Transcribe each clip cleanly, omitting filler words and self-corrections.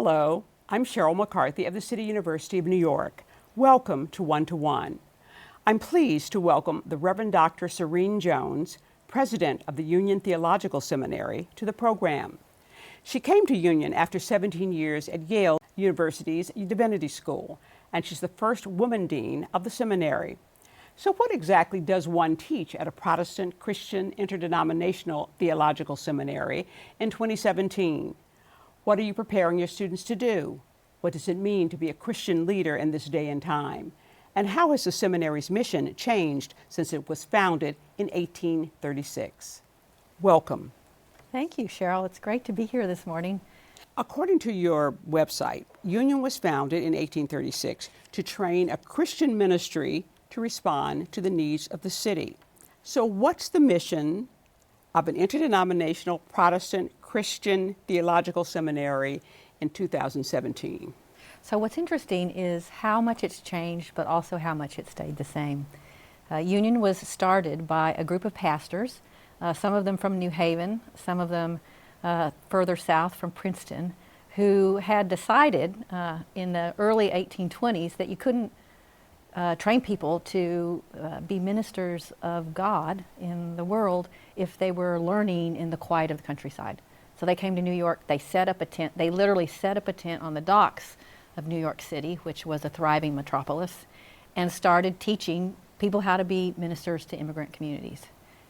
Hello, I'm Sheryl McCarthy of the City University of New York. Welcome to One to One. I'm pleased to welcome the Reverend Dr. Serene Jones, President of the Union Theological Seminary, to the program. She came to Union after 17 years at Yale University's Divinity School, and she's the first woman dean of the seminary. So what exactly does one teach at a Protestant Christian Interdenominational Theological Seminary in 2017? What are you preparing your students to do? What does it mean to be a Christian leader in this day and time? And how has the seminary's mission changed since it was founded in 1836? Welcome. Thank you, Sheryl. It's great to be here this morning. According to your website, Union was founded in 1836 to train a Christian ministry to respond to the needs of the city. So what's the mission of an interdenominational Protestant Christian Theological Seminary in 2017? So what's interesting is how much it's changed, but also how much it stayed the same. Union was started by a group of pastors, some of them from New Haven, some of them further south from Princeton, who had decided in the early 1820s that you couldn't train people to be ministers of God in the world if they were learning in the quiet of the countryside. So they came to New York, they set up a tent, they literally set up a tent on the docks of New York City, which was a thriving metropolis, and started teaching people how to be ministers to immigrant communities.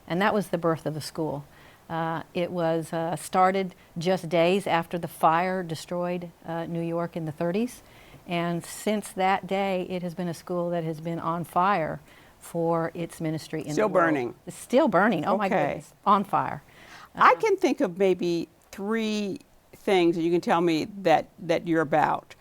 And that was the birth of the school. It was started just days after the fire destroyed New York in the 30s. And since that day, it has been a school that has been on fire for its ministry in the world. Still burning. It's still burning. Oh my Okay. goodness, on fire. I can think of maybe three things that you can tell me that you're about.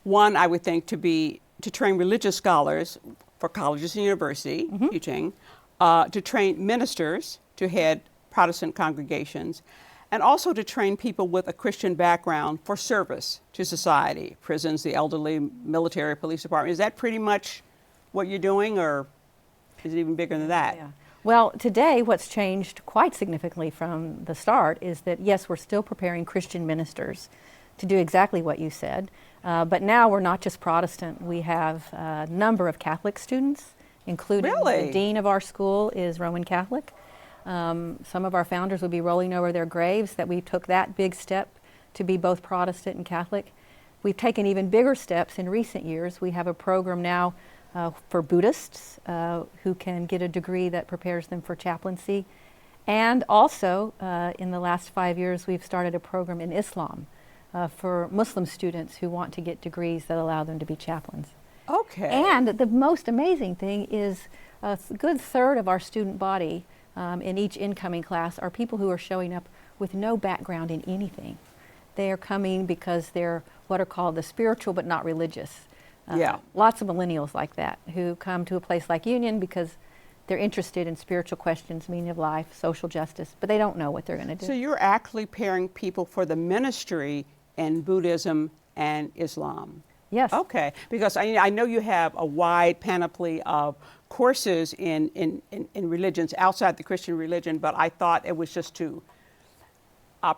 One, I would think to train religious scholars for colleges and university teaching, to train ministers to head Protestant congregations, and also to train people with a Christian background for service to society, prisons, the elderly, military, police department. Is that pretty much what you're doing, or is it even bigger than that? Yeah. Well, today what's changed quite significantly from the start is that, yes, we're still preparing Christian ministers to do exactly what you said, but now we're not just Protestant. We have a number of Catholic students, including the dean of our school is Roman Catholic. Some of our founders would be rolling over their graves that we took that big step to be both Protestant and Catholic. We've taken even bigger steps in recent years. We have a program now for Buddhists who can get a degree that prepares them for chaplaincy. And also, in the last 5 years, we've started a program in Islam for Muslim students who want to get degrees that allow them to be chaplains. Okay. And the most amazing thing is a good third of our student body in each incoming class are people who are showing up with no background in anything. They are coming because they're what are called the spiritual but not religious. Lots of millennials like that who come to a place like Union because they're interested in spiritual questions, meaning of life, social justice, but they don't know what they're going to do. So you're actually preparing people for the ministry in Buddhism and Islam? Yes. Okay, because I know you have a wide panoply of courses in religions outside the Christian religion, but I thought it was just to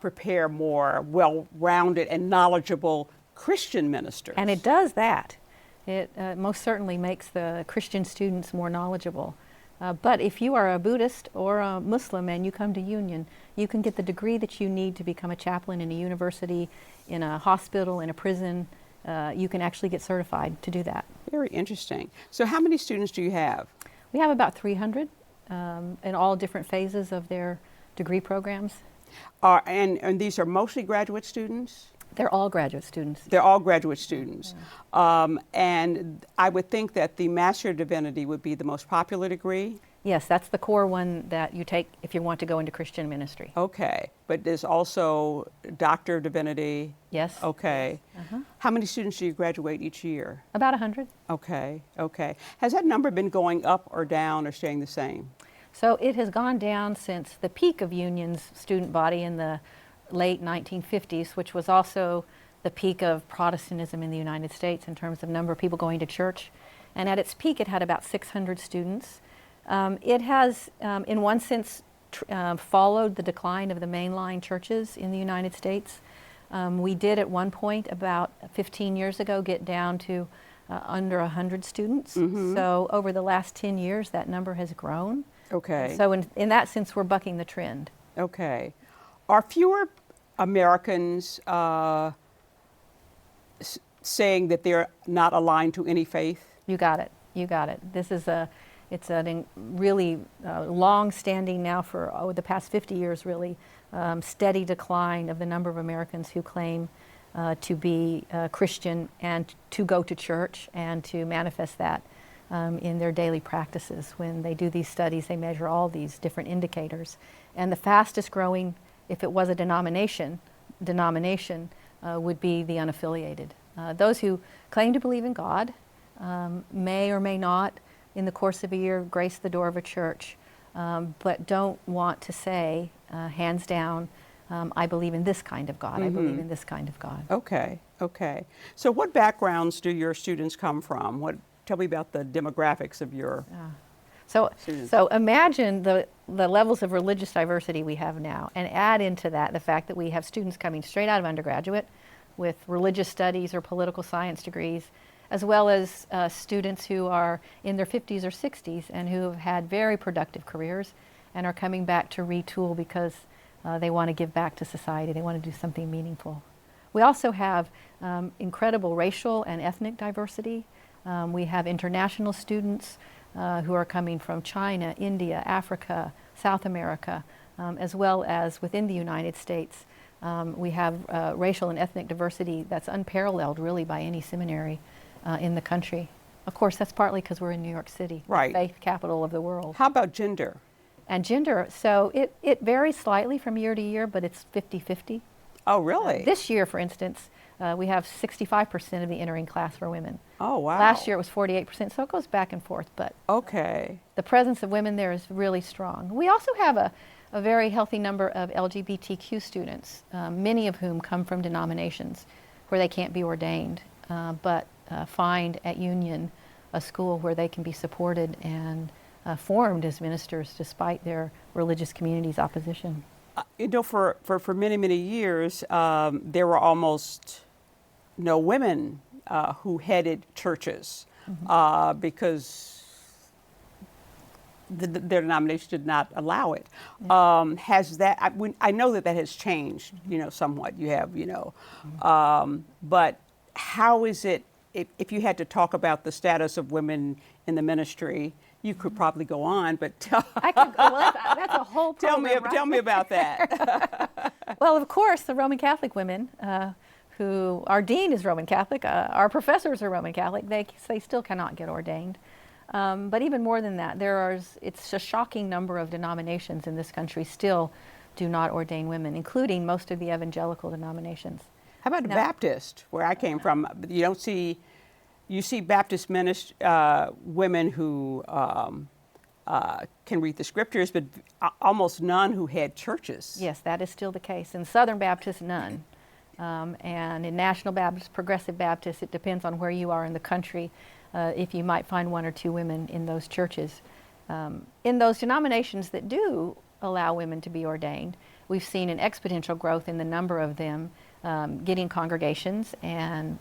prepare more well-rounded and knowledgeable Christian ministers. And it does that. It most certainly makes the Christian students more knowledgeable. But if you are a Buddhist or a Muslim and you come to Union, you can get the degree that you need to become a chaplain in a university, in a hospital, in a prison. You can actually get certified to do that. Very interesting. So how many students do you have? We have about 300 in all different phases of their degree programs. And these are mostly graduate students? They're all graduate students. They're all graduate students. And I would think that the Master of Divinity would be the most popular degree? Yes, that's the core one that you take if you want to go into Christian ministry. Okay, but there's also Doctor of Divinity? Yes. Okay. How many students do you graduate each year? About 100. Okay, okay. Has that number been going up or down or staying the same? So it has gone down since the peak of Union's student body in the late 1950s, which was also the peak of Protestantism in the United States in terms of number of people going to church. And at its peak, it had about 600 students. It has, in one sense, followed the decline of the mainline churches in the United States. We did at one point about 15 years ago get down to under 100 students. So over the last 10 years, that number has grown. Okay. So in that sense, we're bucking the trend. Okay. Are fewer Americans saying that they're not aligned to any faith? You got it. You got it. It's a really long-standing now for the past 50 years, really, steady decline of the number of Americans who claim to be Christian and to go to church and to manifest that in their daily practices. When they do these studies, they measure all these different indicators. And the fastest growing, if it was a denomination would be the unaffiliated. Those who claim to believe in God may or may not, in the course of a year, grace the door of a church, but don't want to say, hands down, I believe in this kind of God. I believe in this kind of God. Okay, okay. So what backgrounds do your students come from? Tell me about the demographics of your students. So imagine the levels of religious diversity we have now, and add into that the fact that we have students coming straight out of undergraduate with religious studies or political science degrees, as well as students who are in their 50s or 60s and who have had very productive careers and are coming back to retool because they want to give back to society. They want to do something meaningful. We also have incredible racial and ethnic diversity. We have international students who are coming from China, India, Africa, South America, as well as within the United States. We have racial and ethnic diversity that's unparalleled really by any seminary in the country. Of course, that's partly because we're in New York City, right, the faith capital of the world. How about gender? And gender, so it varies slightly from year to year, but it's 50-50. Oh, really? This year, for instance, we have 65% of the entering class for women. Oh, wow. Last year it was 48%, so it goes back and forth, but okay, the presence of women there is really strong. We also have a very healthy number of LGBTQ students, many of whom come from denominations where they can't be ordained, but find at Union a school where they can be supported and formed as ministers despite their religious community's opposition. You know, for many, many years, there were almost no women who headed churches because their denomination did not allow it. Yeah. Has that? I know that has changed, you know, somewhat. You have, you know, but how is it? If you had to talk about the status of women in the ministry, you could probably go on, but I could. Well, that's a whole program. Tell me about that. Well, of course, the Roman Catholic women, who our dean is Roman Catholic, our professors are Roman Catholic. They still cannot get ordained. But even more than that, it's a shocking number of denominations in this country still do not ordain women, including most of the evangelical denominations. How about Baptist, where I came from? You see Baptist women who can read the scriptures, but almost none who had churches. Yes, that is still the case. In Southern Baptist, none. And in National Baptist, Progressive Baptist, it depends on where you are in the country, if you might find one or two women in those churches. In those denominations that do allow women to be ordained, we've seen an exponential growth in the number of them getting congregations and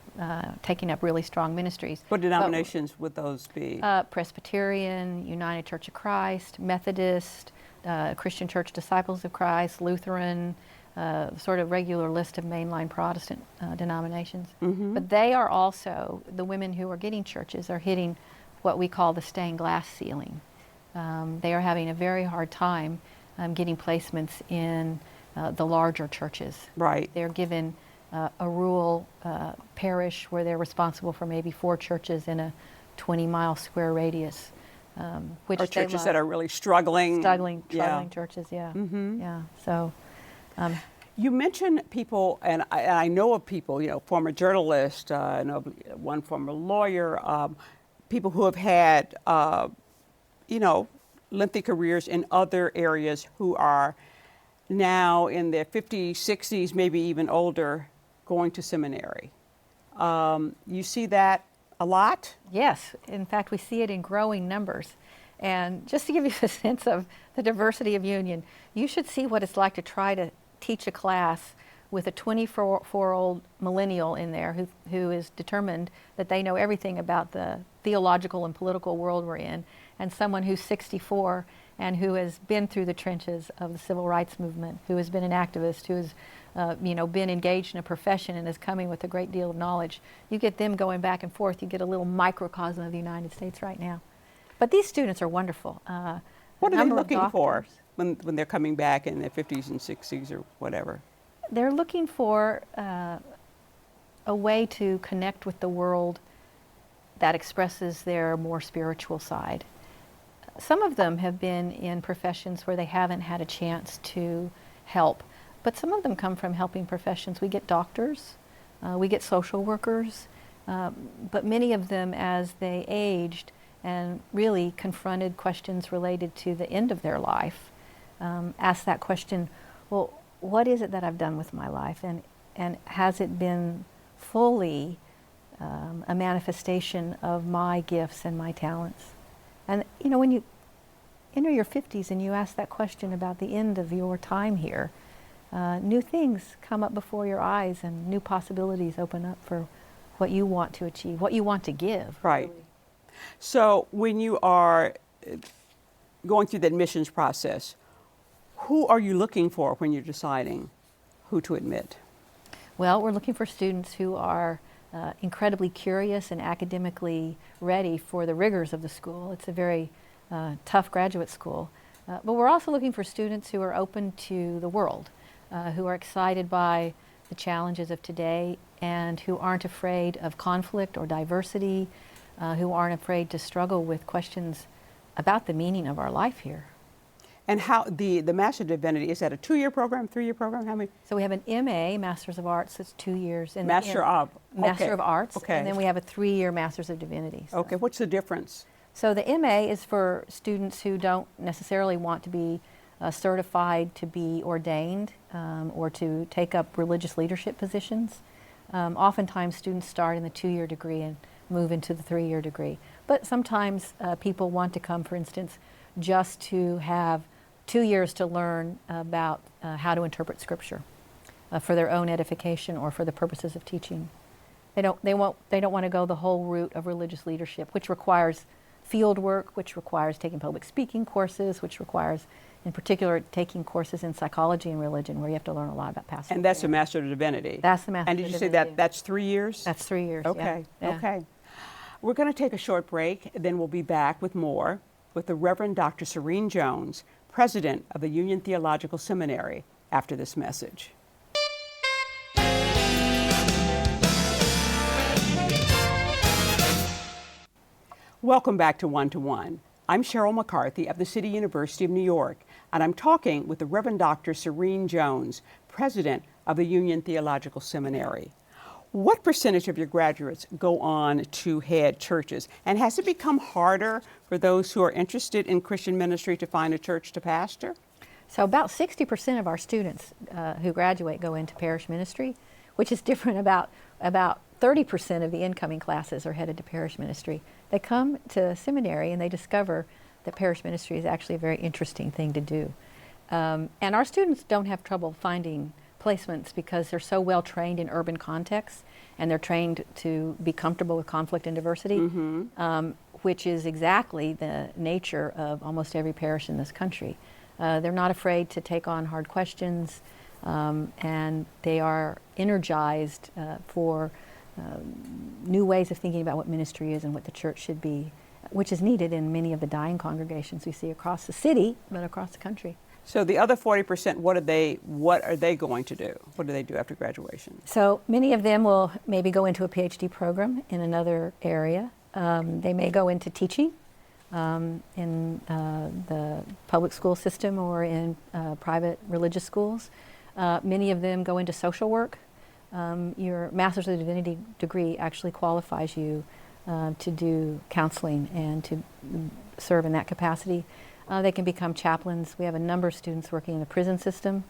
taking up really strong ministries. What denominations would those be? Presbyterian, United Church of Christ, Methodist, Christian Church Disciples of Christ, Lutheran, sort of regular list of mainline Protestant denominations. But they are also, the women who are getting churches are hitting what we call the stained glass ceiling. They are having a very hard time getting placements in the larger churches. Right. They're given a rural parish where they're responsible for maybe 4 churches in a 20-mile square radius. Which or churches that are really struggling. Struggling churches, yeah. Yeah. So. You mentioned people, and I know of people, you know, former journalists, I know one former lawyer, people who have had, you know, lengthy careers in other areas who are now in their 50s, 60s, maybe even older, going to seminary. You see that a lot? Yes. In fact, we see it in growing numbers. And just to give you a sense of the diversity of Union, you should see what it's like to try to teach a class with a 24-year-old millennial in there who is determined that they know everything about the theological and political world we're in, and someone who's 64 and who has been through the trenches of the civil rights movement, who has been an activist, who has been engaged in a profession and is coming with a great deal of knowledge. You get them going back and forth, you get a little microcosm of the United States right now. But these students are wonderful. What are they looking for when they're coming back in their 50s and 60s or whatever? They're looking for a way to connect with the world that expresses their more spiritual side. Some of them have been in professions where they haven't had a chance to help, but some of them come from helping professions. We get doctors, we get social workers, but many of them, as they aged and really confronted questions related to the end of their life, asked that question, well, what is it that I've done with my life, and has it been fully a manifestation of my gifts and my talents? And when you enter your 50s and you ask that question about the end of your time here, new things come up before your eyes and new possibilities open up for what you want to achieve, what you want to give. Right. Really. So when you are going through the admissions process, who are you looking for when you're deciding who to admit? Well, we're looking for students who are incredibly curious and academically ready for the rigors of the school. It's a very tough graduate school. But we're also looking for students who are open to the world, who are excited by the challenges of today, and who aren't afraid of conflict or diversity, who aren't afraid to struggle with questions about the meaning of our life here. And how the Master of Divinity, is that a 2-year program, 3-year program? How many? So we have an MA, Masters of Arts, that's 2 years. And Master of Arts, okay. And then we have a 3-year Masters of Divinity. So. Okay, what's the difference? So the MA is for students who don't necessarily want to be certified to be ordained or to take up religious leadership positions. Oftentimes students start in the 2-year degree and move into the 3-year degree. But sometimes people want to come, for instance, just to have 2 years to learn about how to interpret Scripture for their own edification or for the purposes of teaching. They don't want to go the whole route of religious leadership, which requires field work, which requires taking public speaking courses, which requires, in particular, taking courses in psychology and religion, where you have to learn a lot about pastoral. And that's a Master of Divinity. That's the Master of Divinity. And did you say that's 3 years? That's 3 years. Okay. Yeah. Okay. We're going to take a short break, then we'll be back with more with the Reverend Dr. Serene Jones, President of the Union Theological Seminary, after this message. Welcome back to One to One. I'm Sheryl McCarthy of the City University of New York, and I'm talking with the Reverend Dr. Serene Jones, President of the Union Theological Seminary. What percentage of your graduates go on to head churches? And has it become harder for those who are interested in Christian ministry to find a church to pastor? So about 60% of our students who graduate go into parish ministry, which is different. About 30% of the incoming classes are headed to parish ministry. They come to seminary and they discover that parish ministry is actually a very interesting thing to do. And our students don't have trouble finding placements because they're so well trained in urban contexts, and they're trained to be comfortable with conflict and diversity, which is exactly the nature of almost every parish in this country. They're not afraid to take on hard questions, and they are energized for new ways of thinking about what ministry is and what the church should be, which is needed in many of the dying congregations we see across the city, but across the country. So the other 40%, what are they going to do? What do they do after graduation? So many of them will maybe go into a PhD program in another area. They may go into teaching in the public school system or in private religious schools. Many of them go into social work. Your Master's of Divinity degree actually qualifies you to do counseling and to serve in that capacity. They can become chaplains. We have a number of students working in the prison system,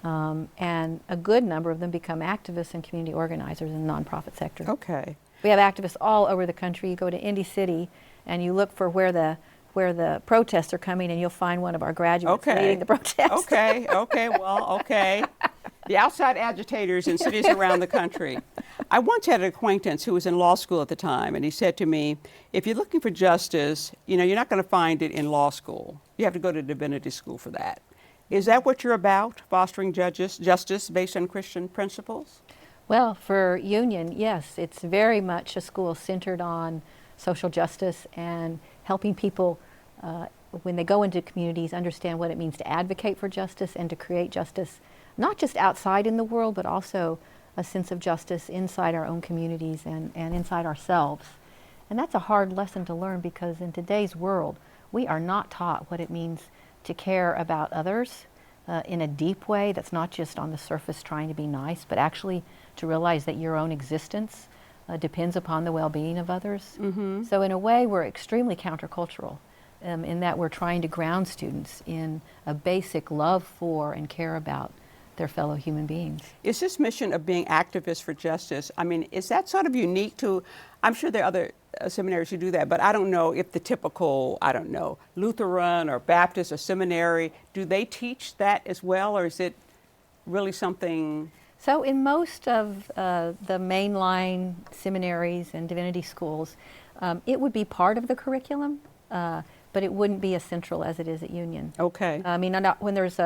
and a good number of them become activists and community organizers in the nonprofit sector. Okay. We have activists all over the country. You go to Indy City and you look for where the protests are coming, and you'll find one of our graduates leading the protest. Okay. the outside agitators in cities around the country. I once had an acquaintance who was in law school at the time, and he said to me, if you're looking for justice, you're not going to find it in law school. You have to go to divinity school for that. Is that what you're about, fostering justice based on Christian principles? Well, for Union, yes, it's very much a school centered on social justice and helping people when they go into communities understand what it means to advocate for justice and to create justice, not just outside in the world, but also a sense of justice inside our own communities and inside ourselves. And that's a hard lesson to learn because in today's world, we are not taught what it means to care about others in a deep way that's not just on the surface trying to be nice, but actually to realize that your own existence depends upon the well-being of others. Mm-hmm. So in a way, we're extremely countercultural in that we're trying to ground students in a basic love for and care about their fellow human beings. Is this mission of being activists for justice, is that sort of unique to, I'm sure there are other seminaries who do that, but I don't know if the typical, Lutheran or Baptist or seminary, do they teach that as well, or is it really something? So in most of the mainline seminaries and divinity schools, it would be part of the curriculum, but it wouldn't be as central as it is at Union. Okay. When there's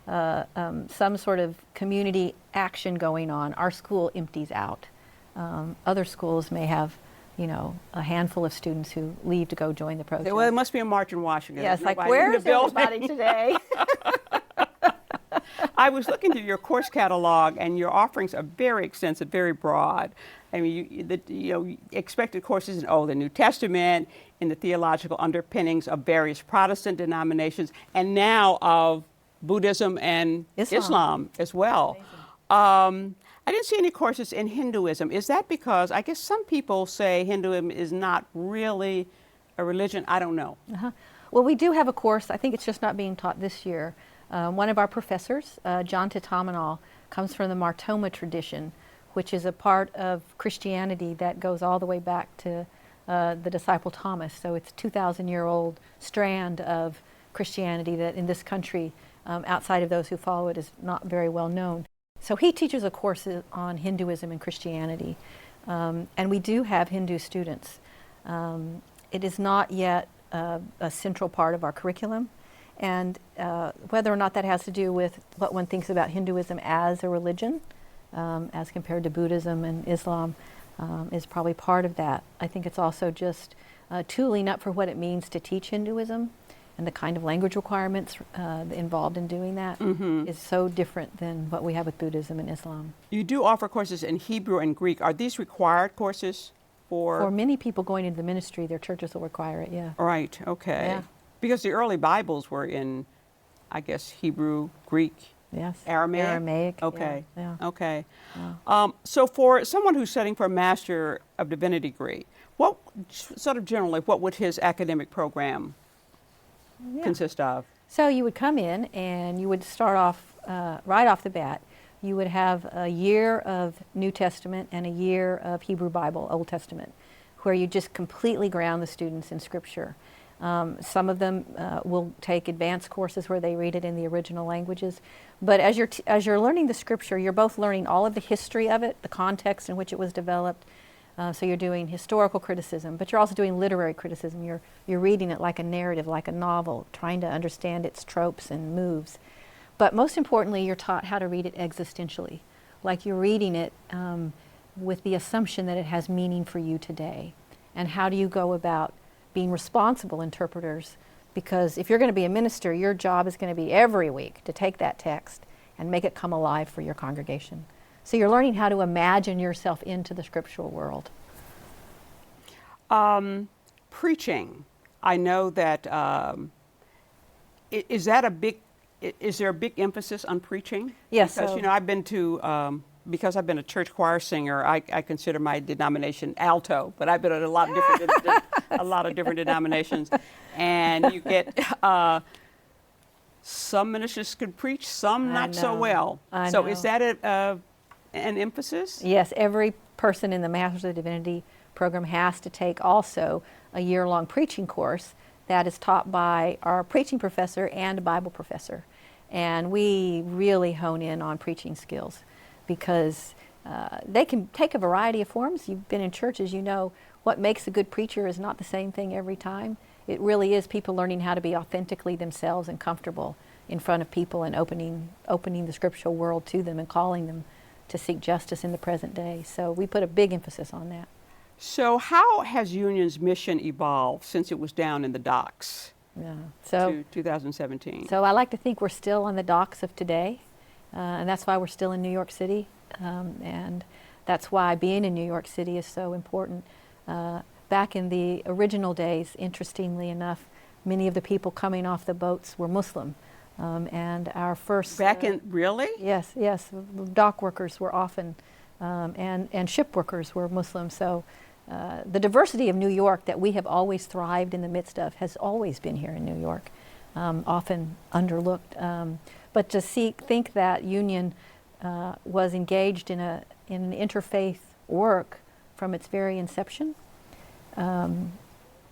some sort of community action going on, our school empties out. Other schools may have, a handful of students who leave to go join the protest. Well, it must be a march in Washington. Yes, like where's everybody today? I was looking through your course catalog, and your offerings are very extensive, very broad. Expected courses in the New Testament, in the theological underpinnings of various Protestant denominations, and now of Buddhism and Islam as well. I didn't see any courses in Hinduism. Is that because, I guess some people say Hinduism is not really a religion? I don't know. Uh-huh. Well, we do have a course. I think it's just not being taught this year. One of our professors, John Titamanal, comes from the Martoma tradition, which is a part of Christianity that goes all the way back to the disciple Thomas. So it's a 2,000-year-old strand of Christianity that in this country, outside of those who follow it, is not very well known. So he teaches a course on Hinduism and Christianity, and we do have Hindu students. It is not yet a central part of our curriculum, and whether or not that has to do with what one thinks about Hinduism as a religion, as compared to Buddhism and Islam, is probably part of that. I think it's also just tooling up for what it means to teach Hinduism, and the kind of language requirements involved in doing that is so different than what we have with Buddhism and Islam. You do offer courses in Hebrew and Greek. Are these required courses for? For many people going into the ministry, their churches will require it, yeah. Right, okay. Yeah. Because the early Bibles were in, I guess, Hebrew, Greek, yes. Aramaic? Aramaic, okay. Yeah. Okay. Yeah. So for someone who's studying for a Master of Divinity degree, what would his academic program consist of? So you would come in and you would start off right off the bat. You would have a year of New Testament and a year of Hebrew Bible, Old Testament, where you just completely ground the students in Scripture. Some of them will take advanced courses where they read it in the original languages. But as you're learning the Scripture, you're both learning all of the history of it, the context in which it was developed. So you're doing historical criticism, but you're also doing literary criticism. You're reading it like a narrative, like a novel, trying to understand its tropes and moves. But most importantly, you're taught how to read it existentially, like you're reading it with the assumption that it has meaning for you today. And how do you go about being responsible interpreters? Because if you're going to be a minister, your job is going to be every week to take that text and make it come alive for your congregation. So you're learning how to imagine yourself into the scriptural world. Preaching. I know that, is there a big emphasis on preaching? Yes. Because, I've been to, because I've been a church choir singer, I consider my denomination alto, but I've been at a lot of different denominations. And you get, some ministers could preach, some not so well. So is that an emphasis? Yes, every person in the Master's of Divinity program has to take also a year-long preaching course that is taught by our preaching professor and a Bible professor. And we really hone in on preaching skills because they can take a variety of forms. You've been in churches, you know what makes a good preacher is not the same thing every time. It really is people learning how to be authentically themselves and comfortable in front of people and opening the scriptural world to them and calling them to seek justice in the present day. So we put a big emphasis on that. So how has Union's mission evolved since it was down in the docks to 2017? So I like to think we're still on the docks of today, and that's why we're still in New York City, and that's why being in New York City is so important. Back in the original days, interestingly enough, many of the people coming off the boats were Muslim. And our first... Really? Yes. Dock workers were often, and ship workers were Muslim. So the diversity of New York that we have always thrived in the midst of has always been here in New York, often underlooked. But to think that Union was engaged in an interfaith work from its very inception. And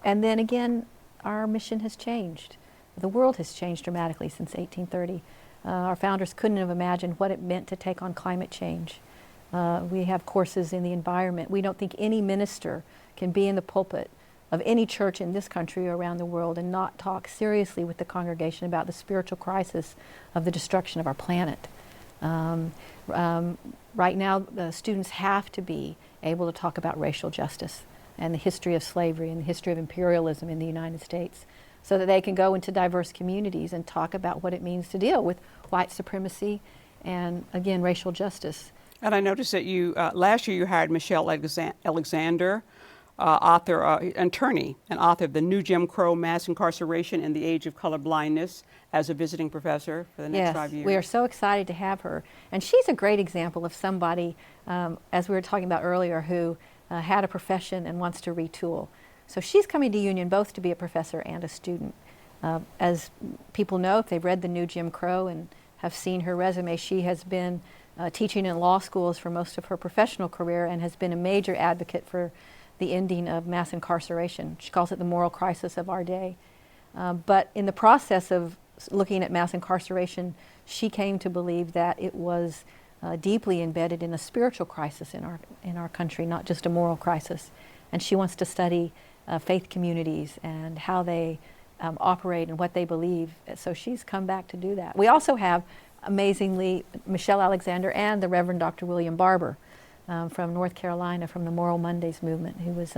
then again, our mission has changed. The world has changed dramatically since 1830. Our founders couldn't have imagined what it meant to take on climate change. We have courses in the environment. We don't think any minister can be in the pulpit of any church in this country or around the world and not talk seriously with the congregation about the spiritual crisis of the destruction of our planet. Right now, the students have to be able to talk about racial justice and the history of slavery and the history of imperialism in the United States, so that they can go into diverse communities and talk about what it means to deal with white supremacy and, again, racial justice. And I noticed that you, last year you hired Michelle Alexander, attorney and author of The New Jim Crow, Mass Incarceration and the Age of Colorblindness, as a visiting professor for the next 5 years. We are so excited to have her. And she's a great example of somebody, as we were talking about earlier, who had a profession and wants to retool. So she's coming to Union both to be a professor and a student. As people know, if they've read The New Jim Crow and have seen her resume, she has been teaching in law schools for most of her professional career and has been a major advocate for the ending of mass incarceration. She calls it the moral crisis of our day. But in the process of looking at mass incarceration, she came to believe that it was deeply embedded in a spiritual crisis in our country, not just a moral crisis. And she wants to study faith communities and how they operate and what they believe. So she's come back to do that. We also have, amazingly, Michelle Alexander and the Reverend Dr. William Barber from North Carolina, from the Moral Mondays movement, who was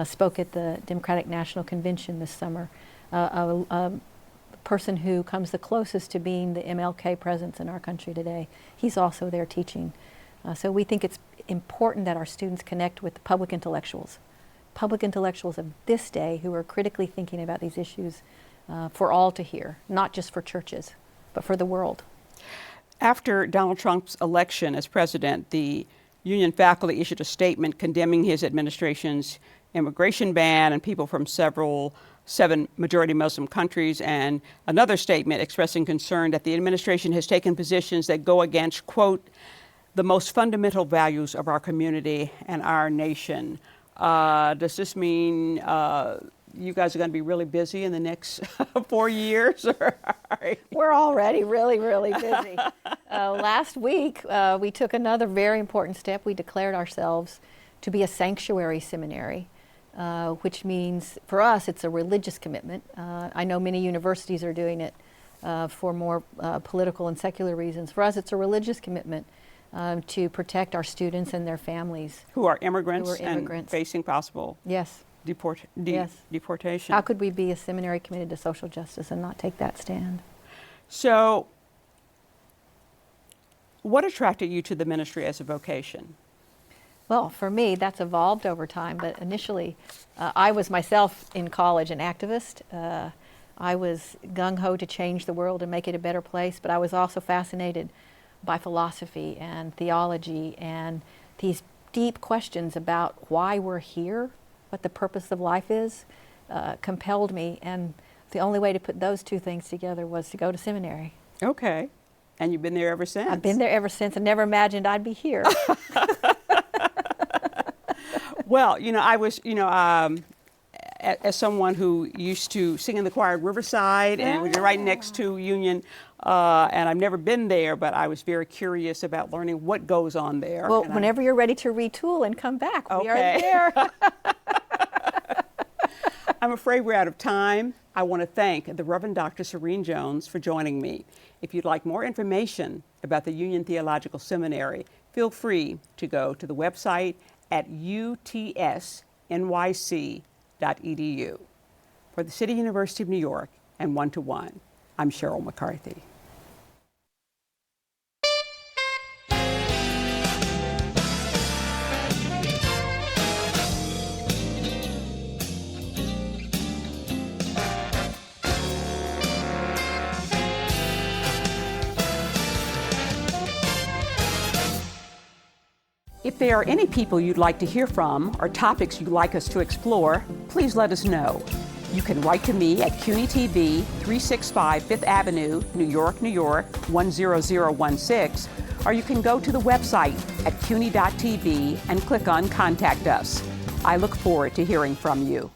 spoke at the Democratic National Convention this summer. A person who comes the closest to being the MLK presence in our country today. He's also there teaching. So we think it's important that our students connect with the public intellectuals of this day who are critically thinking about these issues for all to hear, not just for churches, but for the world. After Donald Trump's election as president, the Union faculty issued a statement condemning his administration's immigration ban and people from seven majority Muslim countries, and another statement expressing concern that the administration has taken positions that go against, quote, the most fundamental values of our community and our nation. Does this mean you guys are going to be really busy in the next 4 years? We're already really, really busy. Last week, we took another very important step. We declared ourselves to be a sanctuary seminary, which means for us it's a religious commitment. I know many universities are doing it for more political and secular reasons. For us, it's a religious commitment to protect our students and their families. Who are immigrants and facing possible deportation. How could we be a seminary committed to social justice and not take that stand? So, what attracted you to the ministry as a vocation? Well, for me, that's evolved over time, but initially, I was myself in college an activist. I was gung-ho to change the world and make it a better place, but I was also fascinated by philosophy and theology and these deep questions about why we're here, what the purpose of life is, compelled me, and the only way to put those two things together was to go to seminary. Okay. And you've been there ever since? I've been there ever since and never imagined I'd be here. Well, I was, as someone who used to sing in the choir at Riverside, and it was right next to Union, and I've never been there, but I was very curious about learning what goes on there. Well, whenever you're ready to retool and come back, we are there. I'm afraid we're out of time. I want to thank the Reverend Dr. Serene Jones for joining me. If you'd like more information about the Union Theological Seminary, feel free to go to the website at utsnyc.edu. For the City University of New York and One to One, I'm Sheryl McCarthy. If there are any people you'd like to hear from or topics you'd like us to explore, please let us know. You can write to me at CUNY TV, 365 Fifth Avenue, New York, New York, 10016, or you can go to the website at cuny.tv and click on Contact Us. I look forward to hearing from you.